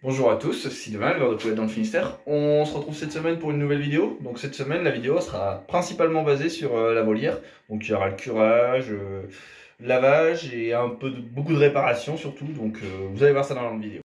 Bonjour à tous, c'est Sylvain, éleveur de poulettes dans le Finistère. On se retrouve cette semaine pour une nouvelle vidéo. Donc cette semaine, la vidéo sera principalement basée sur la volière. Donc il y aura le curage, le lavage et beaucoup de réparation surtout. Donc vous allez voir ça dans la vidéo.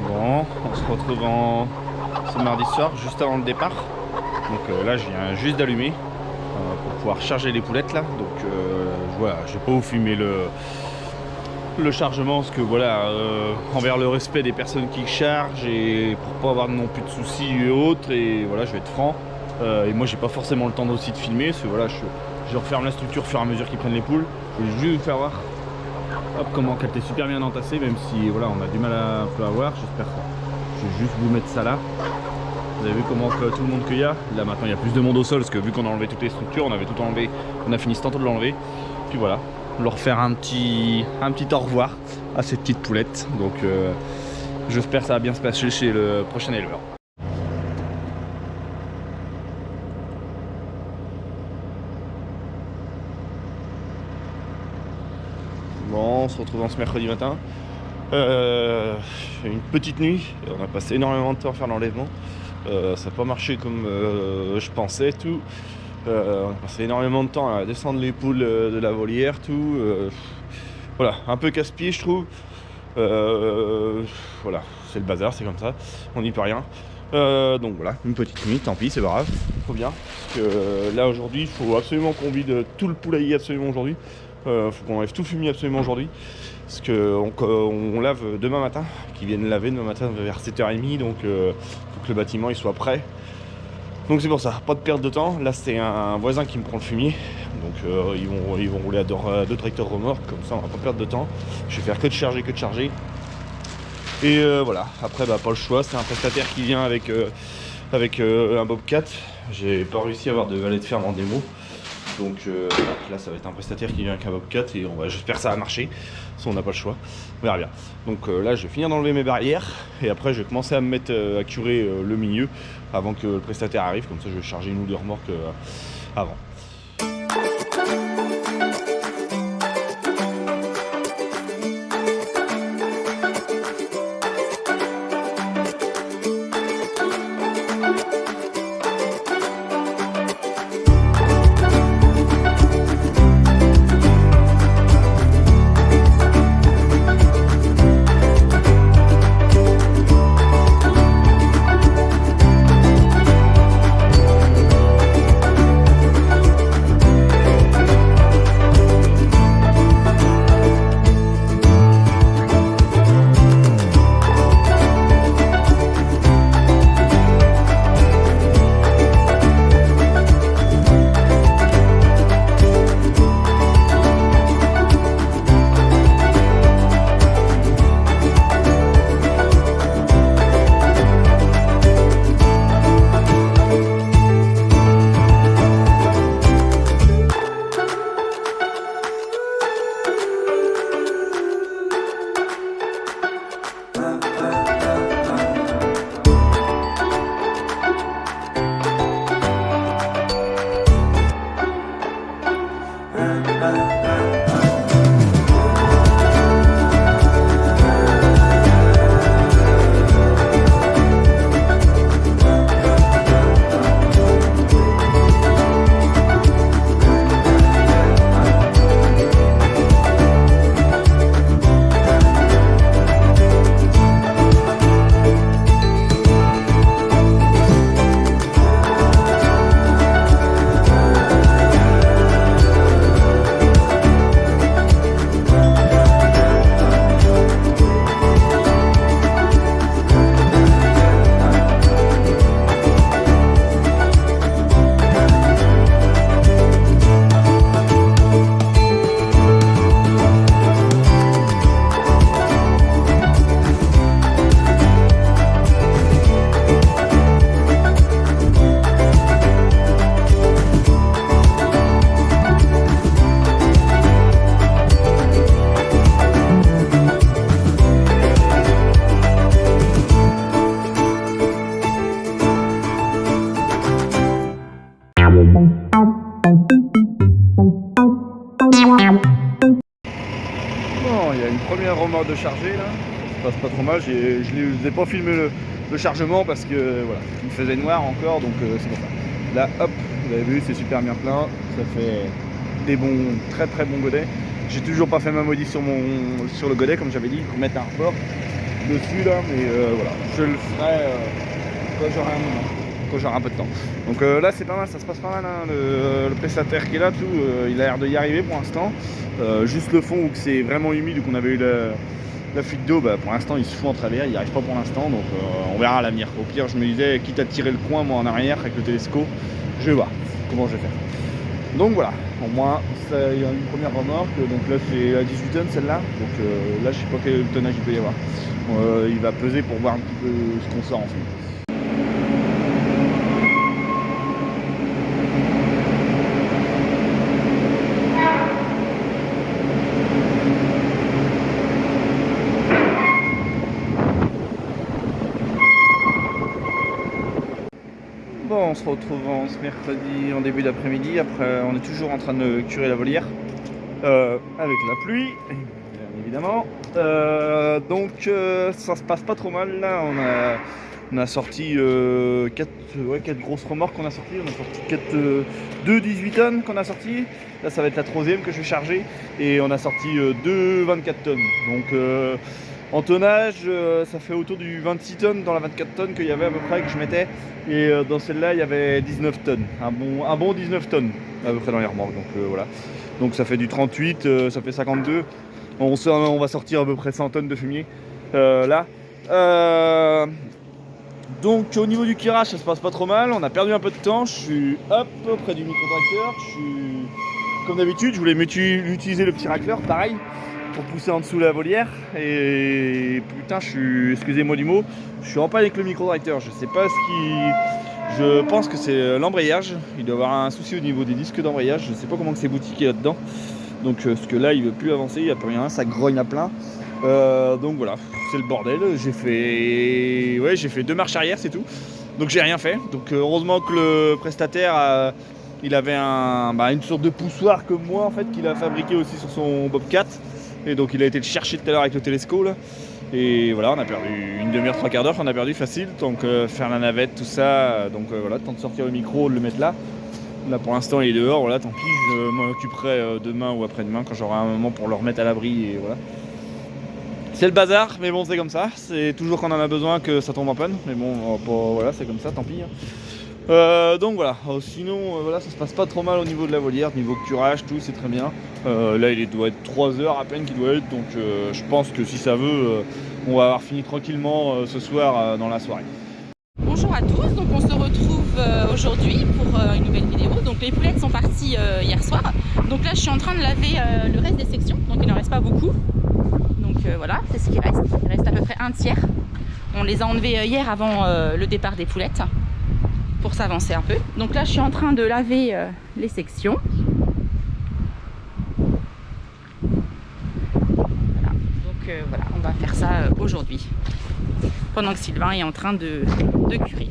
Bon, on se retrouve ce mardi soir, juste avant le départ. Donc là, je viens juste d'allumer pour pouvoir charger les poulettes là. Donc voilà, je vais pas vous filmer le chargement parce que voilà, envers le respect des personnes qui chargent et pour pas avoir non plus de soucis et autres. Et voilà, je vais être franc. Et moi, j'ai pas forcément le temps aussi de filmer parce que voilà, je referme la structure au fur et à mesure qu'ils prennent les poules. Je voulais juste vous faire voir. Hop, comment qu'elle était super bien entassée, même si voilà, on a du mal à un peu à voir. J'espère que je vais juste vous mettre ça là. Vous avez vu comment que tout le monde qu'il y a. Là maintenant il y a plus de monde au sol parce que vu qu'on a enlevé toutes les structures, on avait tout enlevé, on a fini tantôt de l'enlever. Puis voilà, leur faire un petit au revoir à ces petites poulettes. Donc j'espère que ça va bien se passer chez le prochain éleveur. Bon, on se retrouve ce mercredi matin. Une petite nuit, on a passé énormément de temps à faire l'enlèvement. Ça n'a pas marché comme je pensais, tout. On a passé énormément de temps à descendre les poules de la volière, tout. Voilà, un peu casse-pied, je trouve. Voilà, c'est le bazar, c'est comme ça, on n'y peut rien. Donc voilà, une petite nuit, tant pis, c'est pas grave, trop bien. Parce que là aujourd'hui, il faut absolument qu'on vide tout le poulailler absolument aujourd'hui. Faut qu'on enlève tout le fumier absolument aujourd'hui. Parce qu'on lave demain matin, qu'ils viennent laver demain matin vers 7h30, donc faut que le bâtiment il soit prêt. Donc c'est pour ça, pas de perte de temps. Là c'est un voisin qui me prend le fumier, donc ils vont rouler à deux tracteurs remorques, comme ça on va pas perdre de temps. Je vais faire que de charger. Et voilà, après bah, pas le choix, c'est un prestataire qui vient avec un Bobcat. J'ai pas réussi à avoir de valet de ferme en démo. Donc là ça va être un prestataire qui vient avec un Bobcat et j'espère que ça va marcher. Sinon on n'a pas le choix, on verra bien. Donc là je vais finir d'enlever mes barrières et après je vais commencer à me mettre à curer le milieu avant que le prestataire arrive. Comme ça je vais charger une ou deux remorques avant. de charger là, ça se passe pas trop mal. Je n'ai pas filmé le chargement parce que voilà, il faisait noir encore, donc c'est pour ça. Là hop, vous avez vu, c'est super bien plein, ça fait des bons, très très bons godets. J'ai toujours pas fait ma modif sur le godet comme j'avais dit, pour mettre un rapport dessus là, mais voilà, je le ferai quand j'aurai un moment, quand j'aurai un peu de temps. Donc là c'est pas mal, ça se passe pas mal, hein, le prestataire qui est là, tout, il a l'air de y arriver pour l'instant. Juste le fond où c'est vraiment humide, où qu'on avait eu la fuite d'eau, bah, pour l'instant il se fout en travers, il n'y arrive pas pour l'instant, donc on verra à l'avenir. Au pire je me disais, quitte à tirer le coin moi en arrière avec le télescope, je vais voir comment je vais faire. Donc voilà, au moins il y a une première remorque, donc là c'est à 18 tonnes celle-là, donc là je sais pas quel tonnage il peut y avoir. Il va peser pour voir un petit peu ce qu'on sort en fait. Bon, on se retrouve ce mercredi en début d'après-midi. Après, on est toujours en train de curer la volière avec la pluie, bien évidemment. Donc, ça se passe pas trop mal. Là, on a sorti 4 grosses remorques qu'on a sorties. On a sorti 2 18 tonnes qu'on a sorti. Là, ça va être la troisième que je vais charger. Et on a sorti 2 24 tonnes. Donc, en tonnage, ça fait autour du 26 tonnes dans la 24 tonnes qu'il y avait à peu près que je mettais. Et dans celle-là, il y avait 19 tonnes. Un bon 19 tonnes à peu près dans les remorques. Donc voilà. Donc ça fait du 38, ça fait 52. On va sortir à peu près 100 tonnes de fumier là. Donc au niveau du curage, ça se passe pas trop mal. On a perdu un peu de temps. Je suis hop près du micro-tracteur. Je suis comme d'habitude. Je voulais utiliser le petit racleur, pareil, pour pousser en dessous la volière. Et putain, excusez-moi du mot, je suis en panne avec le micro-tracteur. Je sais pas je pense que c'est l'embrayage. Il doit avoir un souci au niveau des disques d'embrayage. Je sais pas comment que c'est boutiqué là-dedans. Donc parce que là, il veut plus avancer, il n'y a plus rien, ça grogne à plein. Donc voilà, c'est le bordel. J'ai fait 2 marches arrière, c'est tout. Donc j'ai rien fait. Donc heureusement que le prestataire il avait une sorte de poussoir comme moi en fait, qu'il a fabriqué aussi sur son Bobcat. Et donc il a été le chercher tout à l'heure avec le télescope là. Et voilà, on a perdu une demi-heure, 3/4 d'heure, on a perdu facile. Donc faire la navette, tout ça. Donc voilà, temps de sortir le micro, de le mettre là. Là pour l'instant il est dehors, voilà, tant pis, je m'en occuperai demain ou après-demain quand j'aurai un moment pour le remettre à l'abri et voilà. C'est le bazar, mais bon c'est comme ça, c'est toujours quand on en a besoin que ça tombe en panne, mais bon voilà, c'est comme ça, tant pis. Donc voilà, sinon voilà, ça se passe pas trop mal au niveau de la volière, niveau curage, tout c'est très bien. Là il doit être 3 heures à peine qu'il doit être, donc je pense que si ça veut, on va avoir fini tranquillement ce soir dans la soirée. Bonjour à tous, donc on se retrouve aujourd'hui pour une nouvelle vidéo. Donc les poulettes sont parties hier soir. Donc là je suis en train de laver le reste des sections, donc il n'en reste pas beaucoup. Donc voilà, c'est ce qui reste. Il reste à peu près un tiers. On les a enlevés hier avant le départ des poulettes pour s'avancer un peu. Donc là je suis en train de laver les sections. Voilà. Donc voilà, on va faire ça aujourd'hui. Pendant que Sylvain est en train de curer.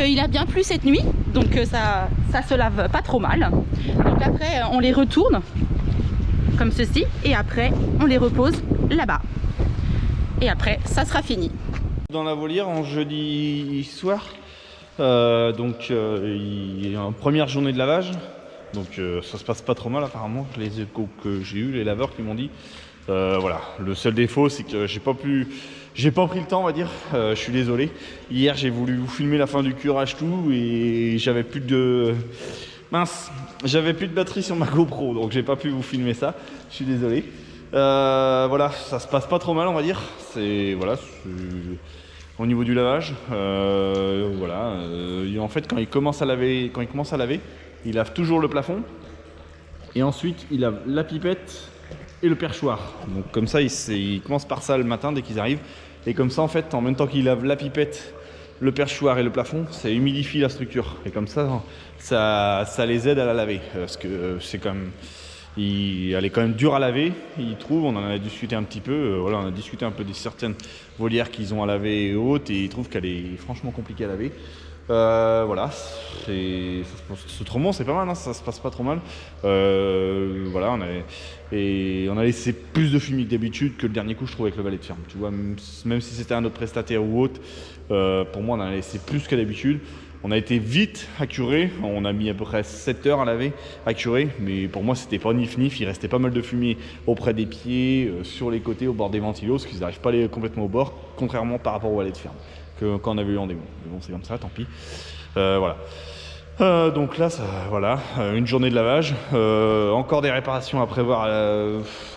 il a bien plu cette nuit, donc ça se lave pas trop mal. Donc après on les retourne comme ceci et après on les repose là-bas. Et après ça sera fini. Dans la volière en jeudi soir, il y a une première journée de lavage. Donc ça se passe pas trop mal apparemment, les échos que j'ai eu, les laveurs qui m'ont dit. Voilà, le seul défaut c'est que j'ai pas pris le temps on va dire, je suis désolé. Hier j'ai voulu vous filmer la fin du curage tout et j'avais plus de batterie sur ma GoPro, donc j'ai pas pu vous filmer ça, je suis désolé. Voilà, ça se passe pas trop mal on va dire, au niveau du lavage, en fait quand il commence à laver, il lave toujours le plafond et ensuite il lave la pipette et le perchoir. Donc comme ça il commence par ça le matin dès qu'ils arrivent et comme ça en fait en même temps qu'il lave la pipette, le perchoir et le plafond, ça humidifie la structure et comme ça les aide à la laver parce que c'est quand même elle est quand même dure à laver, il trouve, on en a discuté un petit peu, on a discuté un peu de certaines volières qu'ils ont à laver et autres, et ils trouvent qu'elle est franchement compliquée à laver. Autrement c'est pas mal, hein, ça se passe pas trop mal. On a laissé plus de fumier que d'habitude que le dernier coup je trouve avec le valet de ferme. Tu vois, même si c'était un autre prestataire ou autre, pour moi on en a laissé plus que d'habitude. On a été vite à curer, on a mis à peu près 7 heures à laver, à curer, mais pour moi c'était pas nif-nif, il restait pas mal de fumier auprès des pieds, sur les côtés, au bord des ventilos, parce qu'ils n'arrivent pas à aller complètement au bord, contrairement par rapport au valet de ferme, quand on avait eu en démon. Mais bon c'est comme ça, tant pis. Donc là, une journée de lavage, encore des réparations à prévoir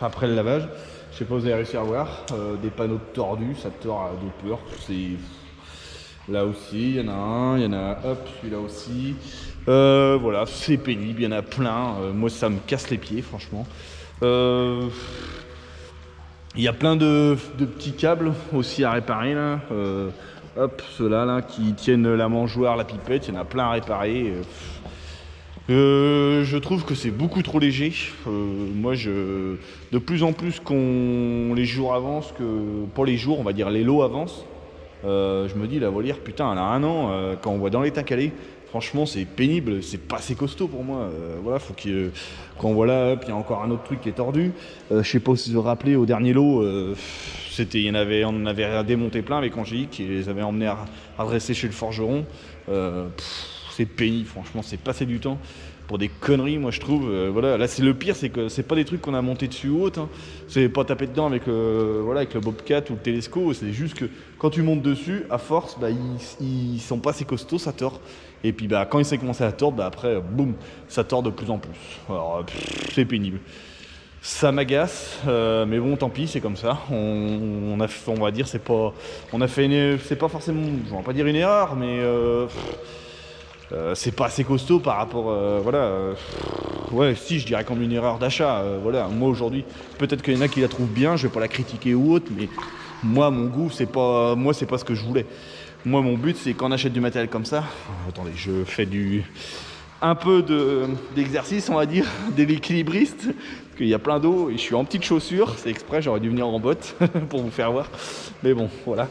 après le lavage. Je sais pas si vous avez réussi à voir, des panneaux tordus, ça tord de peur, là aussi, il y en a celui-là aussi. C'est pénible, il y en a plein. Moi, ça me casse les pieds, franchement. Il y a plein de petits câbles aussi à réparer, là. Ceux-là, là, qui tiennent la mangeoire, la pipette, il y en a plein à réparer. Je trouve que c'est beaucoup trop léger. De plus en plus les jours avancent, on va dire les lots avancent. Je me dis la volière putain elle a 1 an, quand on voit dans l'état qu'elle est, franchement c'est pénible, c'est pas assez costaud pour moi. Faut quand on voit là, il y a encore un autre truc qui est tordu. Je sais pas si vous vous rappelez au dernier lot, on en avait démonté plein avec Angélique qui les avait emmenés à redresser chez le forgeron. C'est pénible, franchement c'est passer du temps pour des conneries, moi je trouve. Là c'est le pire, c'est que c'est pas des trucs qu'on a monté dessus ou autre, hein. C'est pas taper dedans avec le Bobcat ou le Télesco, c'est juste que quand tu montes dessus, à force, ils sont pas assez costauds, ça tord. Et puis quand ils commencé à tordre, après, boum, ça tord de plus en plus. Alors c'est pénible. Ça m'agace, mais bon tant pis, c'est comme ça. On va dire c'est pas forcément, je vais pas dire une erreur, mais c'est pas assez costaud par rapport, si je dirais comme une erreur d'achat. Moi aujourd'hui, peut-être qu'il y en a qui la trouvent bien, je vais pas la critiquer ou autre, mais moi mon goût c'est pas ce que je voulais. Moi mon but c'est quand on achète du matériel comme ça, attendez, je fais un peu d'exercice on va dire, d'équilibriste, parce qu'il y a plein d'eau et je suis en petites chaussures, c'est exprès, j'aurais dû venir en bottes pour vous faire voir, mais bon voilà.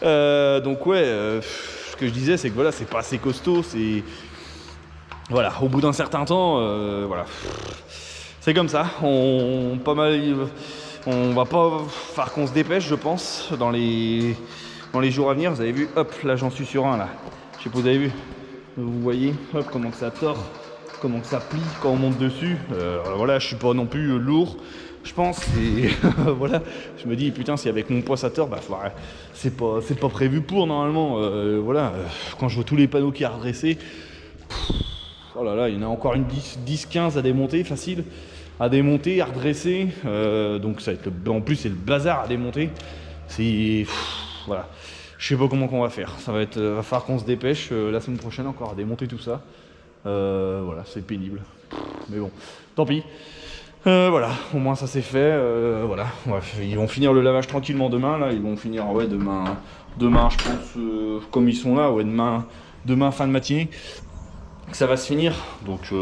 Ce que je disais c'est que c'est pas assez costaud, au bout d'un certain temps, c'est comme ça, on va pas faire qu'on se dépêche je pense dans les jours à venir. Vous avez vu, là j'en suis sur un là, je sais pas si vous avez vu, vous voyez comment que ça tord, comment que ça plie quand on monte dessus. Je suis pas non plus lourd je pense, et je me dis putain si avec mon poids ça tord, c'est pas prévu pour normalement. Quand je vois tous les panneaux qui a redressés, il y en a encore une 10-15 à démonter, facile à démonter, à redresser, donc ça va être en plus c'est le bazar à démonter, je sais pas comment qu'on va faire, va falloir qu'on se dépêche la semaine prochaine encore à démonter tout ça. C'est pénible, mais bon tant pis. Au moins ça c'est fait. Ils vont finir le lavage tranquillement demain. Là, ils vont finir demain je pense, comme ils sont là, demain fin de matinée, que ça va se finir. Donc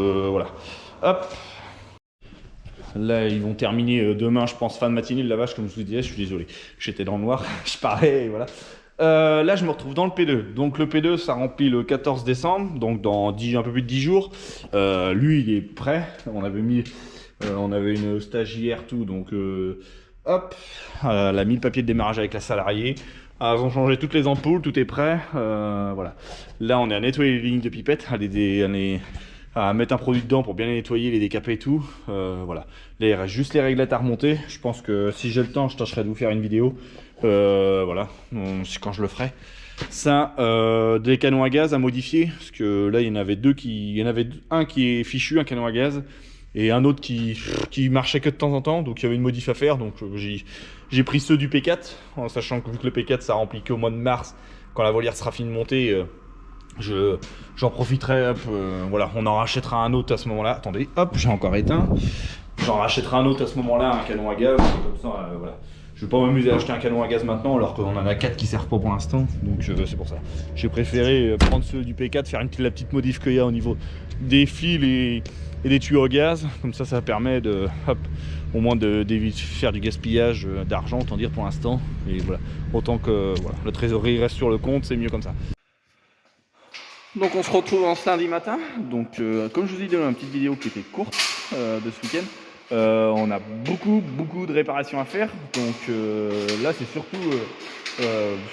là ils vont terminer demain, je pense fin de matinée le lavage comme je vous disais. Je suis désolé, j'étais dans le noir, je parlais, Là, je me retrouve dans le P2. Donc, le P2, ça remplit le 14 décembre, donc dans un peu plus de 10 jours. Lui, il est prêt. On avait une stagiaire, tout. Donc, hop, elle a mis le papier de démarrage avec la salariée. Ils ont changé toutes les ampoules, tout est prêt. Voilà. Là, on est à nettoyer les lignes de pipette, à mettre un produit dedans pour bien les nettoyer, les décaper et tout. Voilà. Là, il reste juste les réglettes à remonter. Je pense que si j'ai le temps, je tâcherai de vous faire une vidéo. Voilà, quand je le ferai. Ça, des canons à gaz à modifier, parce que là, il y en avait un qui est fichu, un canon à gaz, et un autre qui marchait que de temps en temps, donc il y avait une modif à faire. Donc j'ai pris ceux du P4, en sachant que vu que le P4 ça remplit qu'au mois de mars, quand la volière sera fine montée, j'en profiterai. Voilà, on en rachètera un autre à ce moment-là. Attendez, hop, j'ai encore éteint. J'en rachèterai un autre à ce moment-là, un canon à gaz, comme ça, voilà. Je vais pas m'amuser à acheter un canon à gaz maintenant, alors qu'on en a 4 qui servent pas pour l'instant, donc c'est pour ça. J'ai préféré prendre ceux du P4, faire la petite modif qu'il y a au niveau des fils et des tuyaux à gaz, comme ça permet de, hop, au moins d'éviter de faire du gaspillage d'argent, autant dire pour l'instant. Et voilà, autant que voilà, la trésorerie reste sur le compte, c'est mieux comme ça. Donc on se retrouve en ce lundi matin. Donc comme je vous ai dit dans une petite vidéo qui était courte de ce week-end, on a beaucoup de réparations à faire. Donc là c'est surtout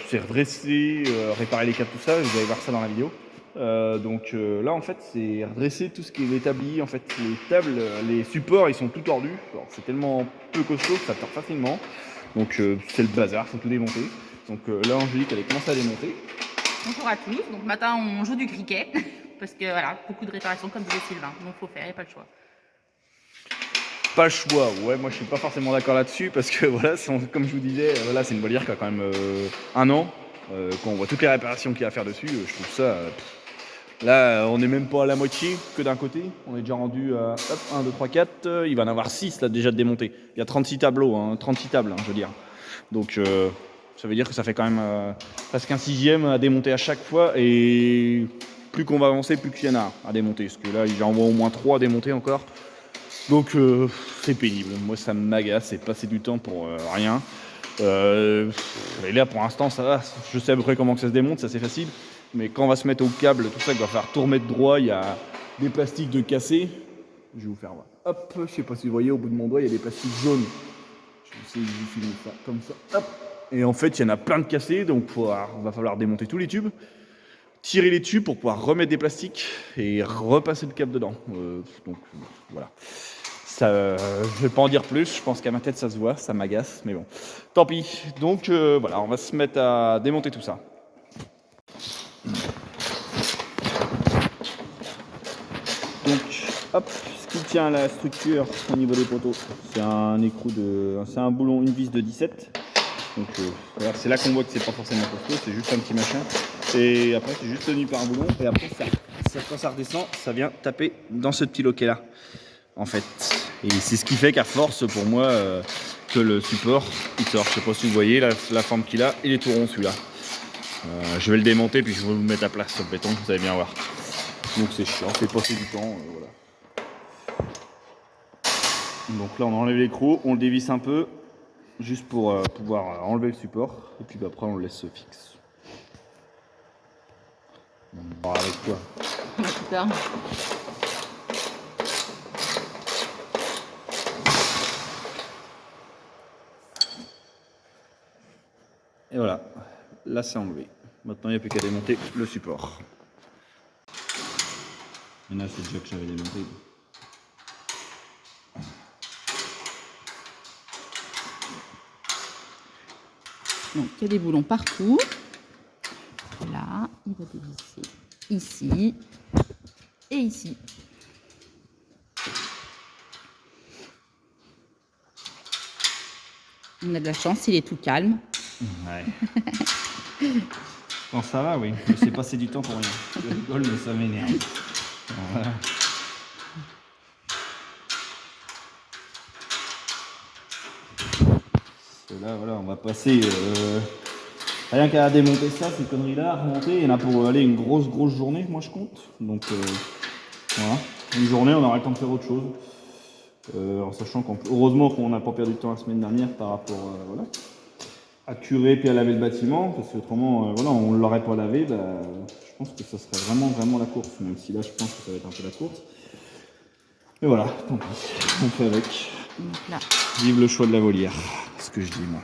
c'est redresser, réparer les câbles, tout ça. Vous allez voir ça dans la vidéo. Donc là en fait c'est redresser tout ce qui est établi. En fait les tables, les supports ils sont tout tordus. C'est tellement peu costaud que ça tord facilement. Donc c'est le bazar, faut tout démonter. Donc là Angélique elle commence à démonter. Bonjour à tous, donc matin on joue du cricket, parce que voilà, beaucoup de réparations comme disait Sylvain, donc faut faire, il n'y a pas le choix. Pas le choix, ouais, moi je suis pas forcément d'accord là-dessus, parce que voilà, comme je vous disais, voilà, c'est une volière qui a quand même un an, quand on voit toutes les réparations qu'il y a à faire dessus, je trouve ça... là, on n'est même pas à la moitié que d'un côté, on est déjà rendu à 1, 2, 3, 4, il va en avoir 6 là déjà de démonter. Il y a 36 tableaux, 36 tables, je veux dire. Donc... ça veut dire que ça fait quand même presque un 6e à démonter à chaque fois, et plus qu'on va avancer, plus qu'il y en a à démonter. Parce que là, j'en vois au moins 3 à démonter encore. Donc c'est pénible. Moi, ça m'agace, c'est passer du temps pour rien. Et là, pour l'instant, ça va. Je sais à peu près comment que ça se démonte, ça c'est facile. Mais quand on va se mettre au câble, tout ça, il va falloir tout remettre droit. Il y a des plastiques de cassés. Je vais vous faire voir. Hop, je sais pas si vous voyez, au bout de mon doigt, il y a des plastiques jaunes. Je vais essayer de vous filmer ça comme ça. Hop. Et en fait, il y en a plein de cassés, donc il va falloir démonter tous les tubes, tirer les tubes pour pouvoir remettre des plastiques et repasser le câble dedans. Donc voilà. Ça, je vais pas en dire plus, je pense qu'à ma tête ça se voit, ça m'agace, mais bon. Tant pis. Donc voilà, on va se mettre à démonter tout ça. Donc, hop, ce qui tient la structure au niveau des poteaux, c'est un écrou c'est un boulon, une vis de 17. Donc c'est là qu'on voit que c'est pas forcément costaud, c'est juste un petit machin. Et après c'est juste tenu par un boulon. Et après quand ça redescend, ça vient taper dans ce petit loquet là. En fait. Et c'est ce qui fait qu'à force pour moi que le support il sort. Je sais pas si vous voyez la forme qu'il a, il est tout rond celui-là. Je vais le démonter puis je vais vous le mettre à plat sur le béton, vous allez bien voir. Donc c'est chiant, c'est passer du temps. Voilà. Donc là on enlève l'écrou, on le dévisse un peu. Juste pour pouvoir enlever le support, et puis après on le laisse fixe. On va voir avec quoi. Super. Et voilà, là c'est enlevé. Maintenant il n'y a plus qu'à démonter le support. Et là c'est déjà que j'avais démonté. Donc il y a des boulons partout. Là, il va dévisser ici et ici. On a de la chance, il est tout calme. Ouais. Quand ça va, oui. Je sais passer du temps pour rien. Je rigole, mais ça m'énerve. Voilà. Là, voilà, on va passer rien qu'à démonter ça, ces conneries-là, à remonter. Il y en a pour aller une grosse journée, moi je compte. Donc voilà, une journée, on aura le temps de faire autre chose. En sachant heureusement qu'on n'a pas perdu de temps la semaine dernière par rapport voilà, à curer puis à laver le bâtiment, parce qu'autrement, voilà, on ne l'aurait pas lavé, bah, je pense que ça serait vraiment la course, même si là je pense que ça va être un peu la course. Et voilà, tant pis, on fait avec. Là. Vive le choix de la volière, c'est ce que je dis moi.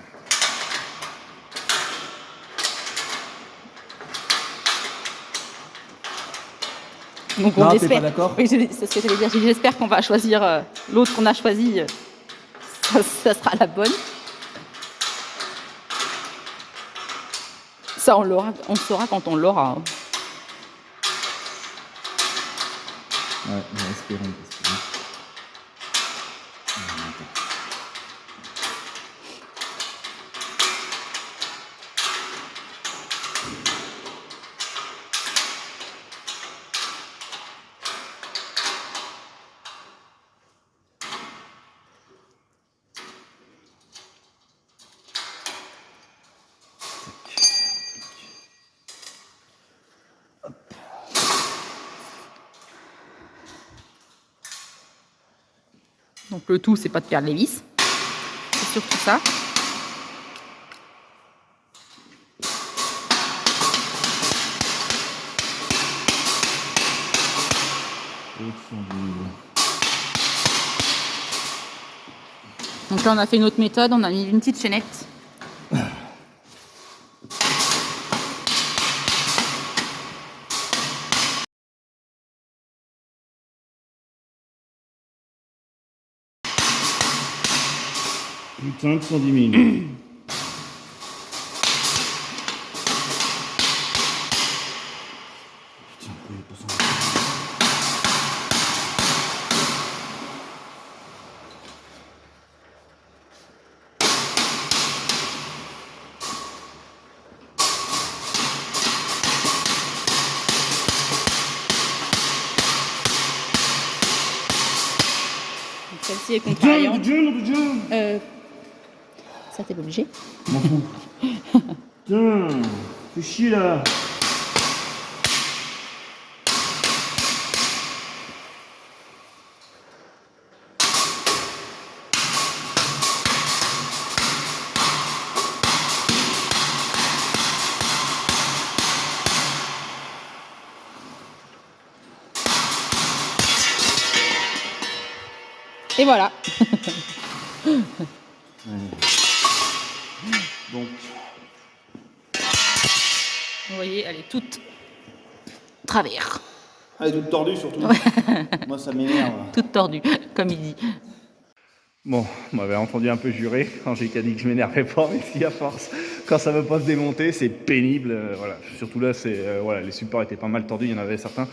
Donc Non, on t'es espère. pas d'accord? Oui, c'est ce que j'allais dire. J'espère qu'on va choisir l'autre qu'on a choisi. Ça sera la bonne. Ça, on saura quand on l'aura. Ouais, espérons. Donc le tout, c'est pas de perdre les vis. C'est surtout ça. Donc là, on a fait une autre méthode. On a mis une petite chaînette. Putain de 110 000. Donc celle-ci est contrariante. Putain, Ça, t'es pas obligé. m'en fous. Putain, fais chier là. Et voilà. Donc, Vous voyez, elle est toute travers. elle est toute tordue surtout. Moi ça m'énerve. Toute tordue, comme il dit. Bon, on m'avait entendu un peu jurer quand j'ai dit que je m'énervais pas, mais si à force, quand ça veut pas se démonter, c'est pénible. Voilà. Surtout là, voilà, les supports étaient pas mal tordus, il y en avait certains.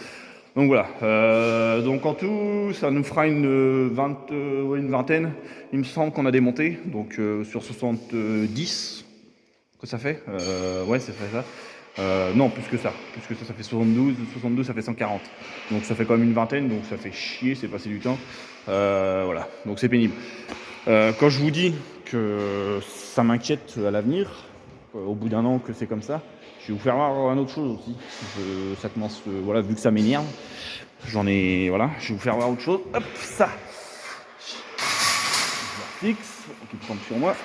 Donc voilà. Donc en tout, ça nous fera une vingtaine. Il me semble qu'on a démonté, donc sur 70 que ça fait. Ouais, ça fait ça. Non, plus que ça, ça fait 72, ça fait 140. Donc ça fait quand même une vingtaine, donc ça fait chier, c'est passé du temps. Voilà, donc c'est pénible. Quand je vous dis que ça m'inquiète à l'avenir, au bout d'un an que c'est comme ça, je vais vous faire voir une autre chose aussi. Ça commence, voilà, vu que ça m'énerve, voilà, je vais vous faire voir autre chose. Hop, ça. Je la fixe, qui tombe sur moi.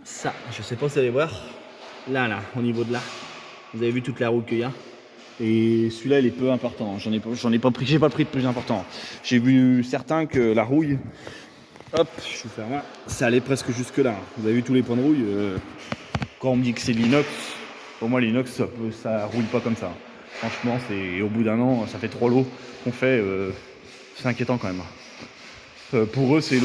Ça, je sais pas si vous allez voir. Là, au niveau de là, vous avez vu toute la rouille qu'il y a. Et celui-là, il est peu important. J'ai pas pris le plus important. J'ai vu certains que la rouille, hop, je vais vous faire là, ça allait presque jusque là. Vous avez vu tous les points de rouille. Quand on me dit que c'est l'inox, pour moi l'inox, ça rouille pas comme ça. Franchement, au bout d'un an, ça fait 3 lots qu'on fait. C'est inquiétant quand même. Pour eux, c'est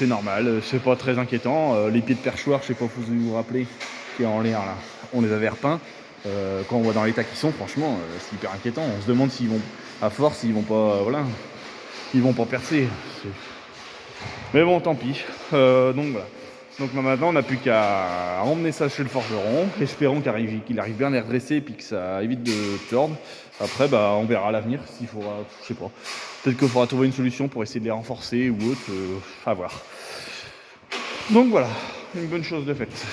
normal. C'est pas très inquiétant. Les pieds de perchoir, je sais pas si vous vous rappelez, qui est en l'air là, on les avait repeints. Quand on voit dans l'état qu'ils sont, franchement, c'est hyper inquiétant. On se demande s'ils vont, à force, ils vont pas, voilà, ils vont pas percer. Mais bon, tant pis. Donc voilà. Donc maintenant, on n'a plus qu'à emmener ça chez le forgeron. Espérons qu'il arrive bien à les redresser et puis que ça évite de tordre. Après, bah, on verra à l'avenir s'il faudra, je sais pas. Peut-être qu'il faudra trouver une solution pour essayer de les renforcer ou autre. À voir. Donc voilà, une bonne chose de faite.